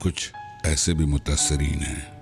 कुछ ऐसे भी मुतासरीन हैं।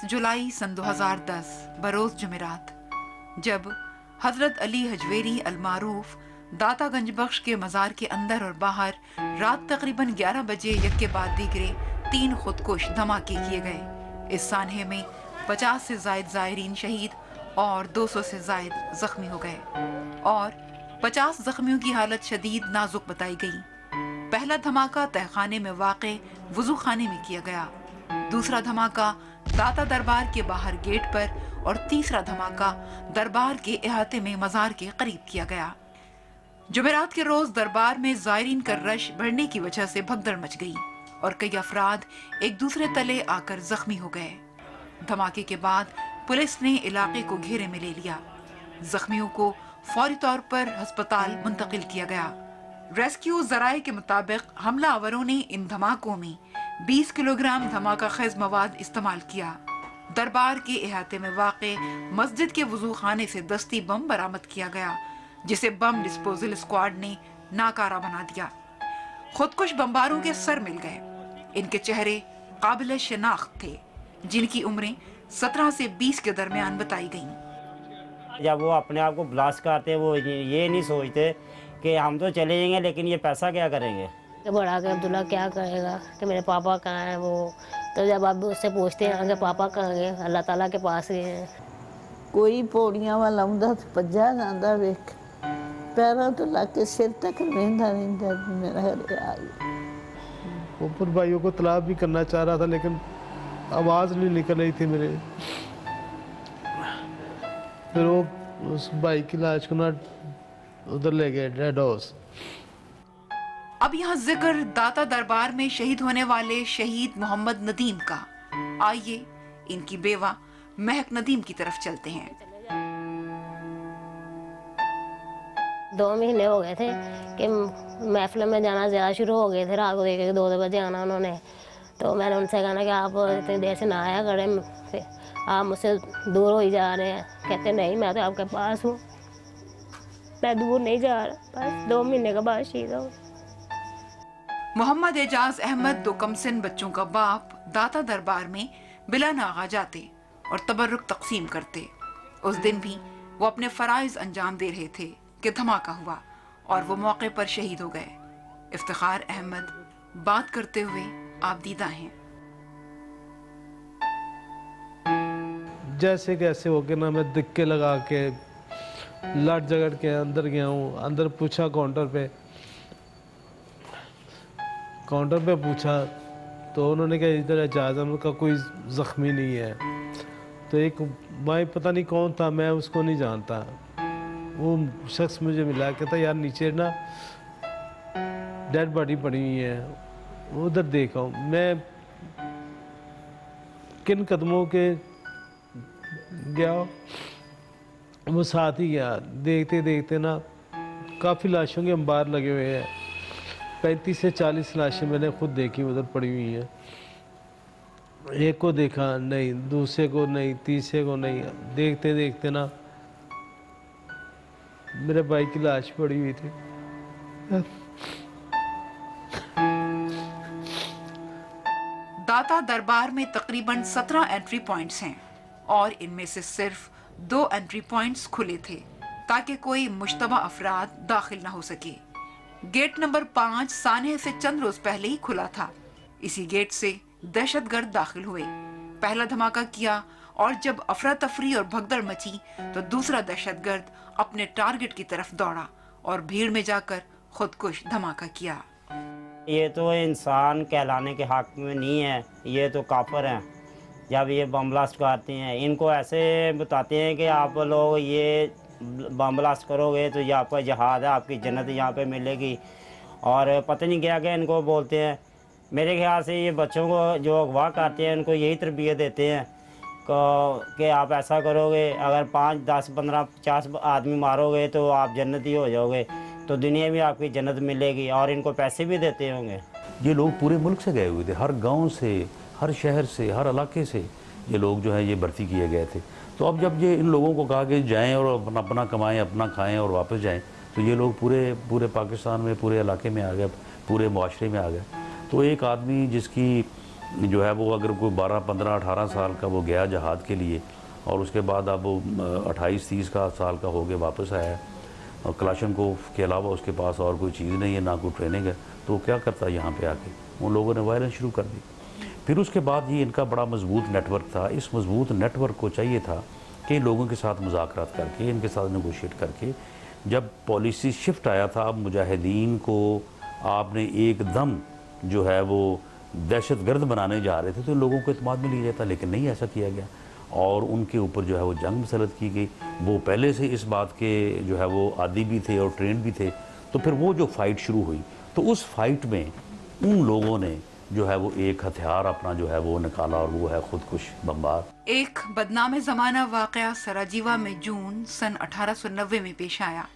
जुलाई सन 2010 बरोज जुमेरात, जब हजरत अली हजवेरी अलमारूफ दाता गंज बख्श के मजार के अंदर और बाहर रात तकरीबन 11 बजे यक के बाद दीगरे 3 खुदकुश धमाके किए गए। इस सानहे में 50 से जायद जायरीन शहीद और 200 से जायद जख्मी हो गए और 50 जख्मियों की हालत शदीद नाजुक बताई गई। पहला धमाका तहखाने में वाक़े वुजू खाने में किया गया, दूसरा धमाका दाता दरबार के बाहर गेट पर और तीसरा धमाका दरबार के इहाते में मजार के करीब किया गया। जुमेरात के रोज दरबार में जायरीन का रश बढ़ने की वजह से भगदड़ मच गई और कई अफराद एक दूसरे तले आकर जख्मी हो गए। धमाके के बाद पुलिस ने इलाके को घेरे में ले लिया। जख्मियों को फौरी तौर पर अस्पताल मुंतकिल किया गया। रेस्क्यू जराये के मुताबिक हमलावरों ने इन धमाकों में 20 किलोग्राम धमाका खेज मवाद इस्तेमाल किया। दरबार के इहाते में वाक़े मस्जिद के वजू खाने से दस्ती बम बरामद किया गया, जिसे बम डिस्पोजल स्क्वाड ने नाकारा बना दिया। खुदकुश बमबारों के सर मिल गए। इनके चेहरे काबिल शनाख्त थे, जिनकी उम्रें 17 से 20 के दरमियान बताई गईं। जब वो अपने आप को ब्लास्ट करते, वो ये नहीं सोचते कि हम तो चले जाएंगे, लेकिन ये पैसा क्या करेंगे। बड़ा के अब्दुल्ला क्या करेगा कि मेरे पापा कहाँ हैं वो, तो जब आप उससे पूछते हैं कि पापा कहाँ गए, अल्लाह ताला के पास गए हैं। कोई पौड़ियां वाला आउंदा तो भज्जा जांदा, वेख पैरों तो लाके सिर तक वेंदा वेंदा मेरा घरे आ गया। ऊपर भाइयों को तलाब भी करना चाह रहा था, लेकिन आवाज़ नहीं निकल रही थी मेरे। फिर वो उस भाई की लाश को ना उधर ले गए डेड हाउस। अब यहाँ जिक्र दाता दरबार में शहीद होने वाले शहीद मोहम्मद नदीम का। आइए इनकी बेवा महक नदीम की तरफ चलते हैं। 2 महीने हो गए थे कि महफिल में जाना ज़्यादा शुरू हो गए थे। रात को 1-2 बजे आना उन्होंने, तो मैंने उनसे कहा कि आप इतनी देर से ना आया करें, आप मुझसे दूर हो ही जा रहे हैं। कहते नहीं, मैं तो आपके पास हूँ, मैं दूर नहीं जा रहा, बस 2 महीने के बाद शहीद हो। मोहम्मद एजाज अहमद 2 कमसिन बच्चों का बाप दाता दरबार में बिला नागा जाते और तबर्रुक तकसीम करते। उस दिन भी वो अपने फराइज अंजाम दे रहे थे कि धमाका हुआ और वो मौके पर शहीद हो गए। इफ्तिखार अहमद बात करते हुए आप दीदा हैं। जैसे कैसे हो के ना मैं दिक्के लगा के लट झगड़ के अंदर गया हूँ। अंदर पूछा काउंटर पे पूछा तो उन्होंने कहा इधर एजाज अहमद का कोई ज़ख्मी नहीं है। तो एक भाई पता नहीं कौन था, मैं उसको नहीं जानता, वो शख्स मुझे मिला, कहता यार नीचे ना डेड बॉडी पड़ी हुई है, उधर देखा हूँ। मैं किन कदमों के गया, वो साथ ही गया। देखते देखते ना काफ़ी लाशों के अंबार लगे हुए हैं। 35 से 40 लाशें मैंने खुद देखी उधर पड़ी हुई हैं। एक को देखा नहीं, दूसरे को नहीं, तीसरे को नहीं। देखते देखते ना मेरे भाई की लाश पड़ी हुई थी। दाता दरबार में तकरीबन 17 एंट्री पॉइंट्स हैं और इनमें से सिर्फ 2 एंट्री पॉइंट्स खुले थे ताकि कोई मुश्तबा अफराद दाखिल ना हो सके। गेट नंबर 5 सानहे से चंद रोज पहले ही खुला था। इसी गेट से दहशतगर्द दाखिल हुए, पहला धमाका किया और जब अफरा तफरी और भगदड़ मची तो दूसरा दहशतगर्द अपने टारगेट की तरफ दौड़ा और भीड़ में जाकर खुदकुश धमाका किया। ये तो इंसान कहलाने के हक में नहीं है, ये तो काफिर हैं। जब ये बम ब्लास्ट करते हैं, इनको ऐसे बताते हैं कि आप लोग ये बम ब्लास्ट करोगे तो ये आपका जहाद है, आपकी जन्नत यहाँ पे मिलेगी। और पता नहीं क्या क्या इनको बोलते हैं। मेरे ख्याल से ये बच्चों को जो अगवा करते हैं उनको यही तरबियत देते हैं कि आप ऐसा करोगे, अगर 5, 10, 15, 50 आदमी मारोगे तो आप जन्नती हो जाओगे, तो दुनिया में आपकी जन्नत मिलेगी। और इनको पैसे भी देते होंगे। ये लोग पूरे मुल्क से गए हुए थे, हर गांव से, हर शहर से, हर इलाके से ये लोग जो है ये भर्ती किए गए थे। तो अब जब ये इन लोगों को कहा कि जाएं और अपना अपना कमाएं, अपना खाएं और वापस जाएं, तो ये लोग पूरे पाकिस्तान में, पूरे इलाके में आ गए, पूरे मुआशरे में आ गए। तो एक आदमी जिसकी जो है वो अगर कोई 12, 15, 18 साल का वो गया जहाद के लिए और उसके बाद अब वो 28, 30 साल का हो गया वापस आया और कलाशनकोव के अलावा उसके पास और कोई चीज़ नहीं है, ना कोई ट्रेनिंग है, तो वो क्या करता है यहाँ पे आके? उन लोगों ने वायलेंस शुरू कर दी। फिर उसके बाद ये इनका बड़ा मजबूत नेटवर्क था। इस मजबूत नेटवर्क को चाहिए था कि लोगों के साथ मुज़ाकरात करके, इनके साथ नेगोशिएट करके, जब पॉलिसी शिफ्ट आया था, अब मुजाहिदीन को आपने एकदम जो है वो दहशतगर्द बनाने जा रहे थे, तो लोगों को इत्मीनान में लिया जाता, लेकिन नहीं ऐसा किया गया और उनके ऊपर जो है वो जंग मुसल्लत की गई। वो पहले से इस बात के जो है वो आदी भी थे और ट्रेंड भी थे। तो फिर वो जो फाइट शुरू हुई, तो उस फाइट में उन लोगों ने जो है वो एक हथियार अपना जो है वो निकाला और वो है खुदकुश बमबार। एक बदनाम ज़माना वाक़या सराजीवा में जून सन 1890 में पेश आया,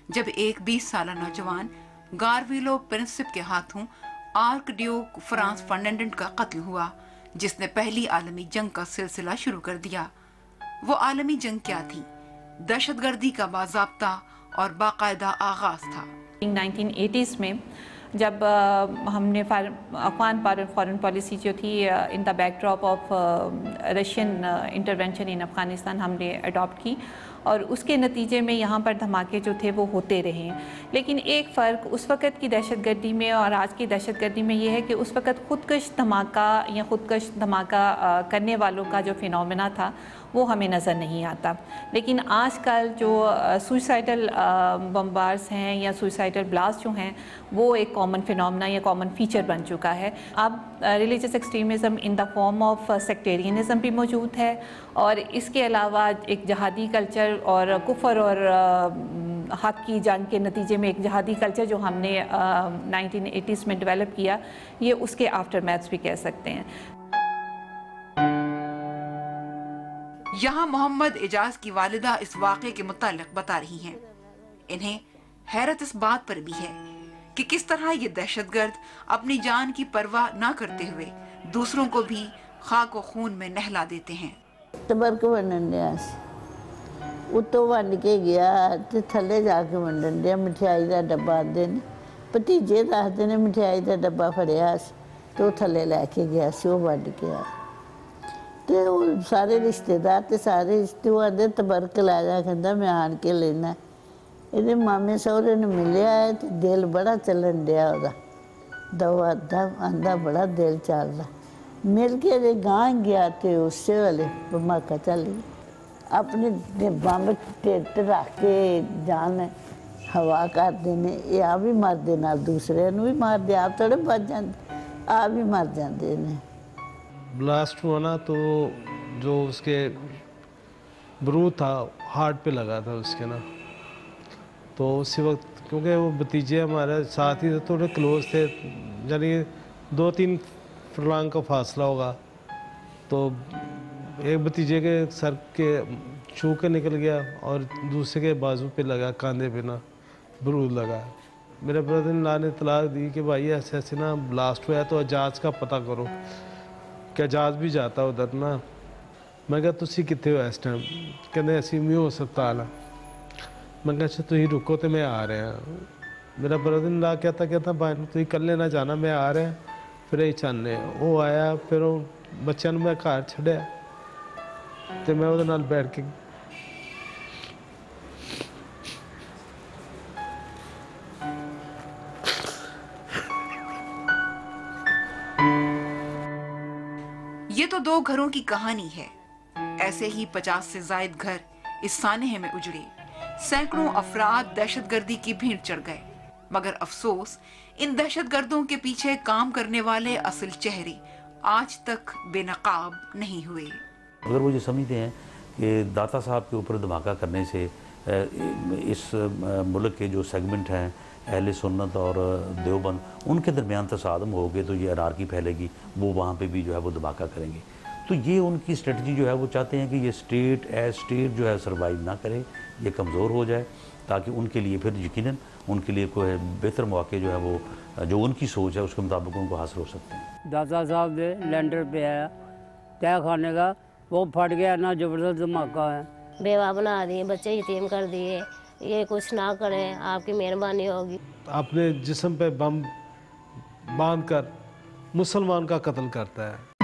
जब एक 20 साल नौजवान गारविलो प्रिंसिप के हाथों आर्क ड्यूक फ्रांस फर्डिनेंड का कत्ल हुआ, जिसने पहली आलमी जंग का सिलसिला शुरू कर दिया। वो आलमी जंग क्या थी? दहशतगर्दी का बाज़ाब्ता और बाकायदा आगाज था। 1980s में जब हमने अफगान फॉरेन पॉलिसी जो थी in the backdrop of Russian intervention इन अफ़गानिस्तान हमने अडॉप्ट की और उसके नतीजे में यहाँ पर धमाके जो थे वो होते रहे। लेकिन एक फ़र्क उस वक़्त की दहशतगर्दी में और आज की दहशतगर्दी में ये है कि उस वक़्त ख़ुदकश धमाका या ख़ुदकश धमाका करने वालों का जो फिनोमेना था वो हमें नज़र नहीं आता। लेकिन आजकल जो सुसाइडल बम्बार्स हैं या सुसाइडल ब्लास्ट जो हैं वो एक कॉमन फिनोमेना या कॉमन फीचर बन चुका है। अब religious extremism in the form of sectarianism भी मौजूद है और इसके अलावा एक जहादी कल्चर और कुफर और हक की जंग के नतीजे में एक जहादी कल्चर जो हमने 1980s में डेवलप किया, ये उसके आफ्टर मैथ्स भी कह सकते हैं। यहाँ मोहम्मद एजाज की वालिदा इस वाक़े के मुतालिक बता रही हैं। इन्हें हैरत इस बात पर भी है कि किस तरह ये दहशतगर्द अपनी जान की परवाह ना करते हुए दूसरों को भी खाक व खून में नहला देते हैं। तबरक बनन दिया उतो वंड के गया ते थले जाके वंडन दिया। मिठाई का डब्बा आते ने भतीजे दसते ने मिठाई का डब्बा फड़िया तो थले लैके गया सी, वो वंड के आया ते सारे रिश्तेदार ते सारे रिश्ते आते तबरक लै जा, कहता मैं आन के लेना। ये मामे सहुरे ने मिलिया है तो दिल बड़ा चलन दिया वह दवा आंदा बड़ा दिल चल रहा। मिल के जे गांह गया तो उससे वाले धमाका चल गया। अपने बम ढिड रख के जान हवा कर देने, ये आ भी मर दे, दूसरे भी मार दे, आप थोड़े बच जाते, आप भी मर जाते ने। ब्लास्ट हुआ ना तो जो उसके बारूद था हार्ट पे लगा था उसके ना, तो उसी वक्त क्योंकि वो भतीजे हमारे साथ ही थोड़े क्लोज थे, यानी 2-3 फुरलांग का फासला होगा, तो एक भतीजे के सर के छू के निकल गया और दूसरे के बाजू पे लगा, कंधे पे ना बारूद लगा। मेरे ब्रदर इन ला ने तलाक दी कि भाई ऐसे ऐसे ना ब्लास्ट हुआ है तो एजाज का पता करो, क्या एजाज भी जाता उधर ना। मैं कहा तुसी कितने हो इस टाइम? कहते ऐसी भी हो अस्पताल है। मैं कहा अच्छा तुम रुको तो मैं आ रहे हैं। मेरा ब्रदर इन ला कहता भाई तुम कल ना जाना, मैं आ रहे हैं। फिर यही चाहने वो आया, फिर बच्चों मैं घर छड़िया तो मैं वो नाल बैठ के ये तो 2 घरों की कहानी है। ऐसे ही 50 से जायद घर इस सानहे में उजड़े, सैकड़ों अफराद दहशतगर्दी की भीड़ चढ़ गए। मगर अफसोस इन दहशतगर्दों के पीछे काम करने वाले असल चेहरे आज तक बेनकाब नहीं हुए। अगर वो ये समझते हैं कि दाता साहब के ऊपर धमाका करने से इस मुल्क के जो सेगमेंट हैं अहले सुन्नत और देवबंद, उनके दरमियान तसादम हो गए तो ये अनारकी फैलेगी, वो वहाँ पे भी जो है वो धमाका करेंगे। तो ये उनकी स्ट्रेटजी जो है, वो चाहते हैं कि ये स्टेट एज स्टेट जो है सर्वाइव ना करे, ये कमज़ोर हो जाए, ताकि उनके लिए फिर यकीनन उनके लिए कोई बेहतर मौके जो है वो जो उनकी सोच है उसके मुताबिक उनको हासिल हो सकते हैं। दादा साहब ने लैंडर पे आया तय खाने का, वो फट गया ना, ज़बरदस्त धमाका है। बेवा बना दिए, बच्चे यतीम कर दिए, ये कुछ ना करें, आपकी मेहरबानी होगी। अपने जिस्म पे बम बांध कर मुसलमान का कत्ल करता है।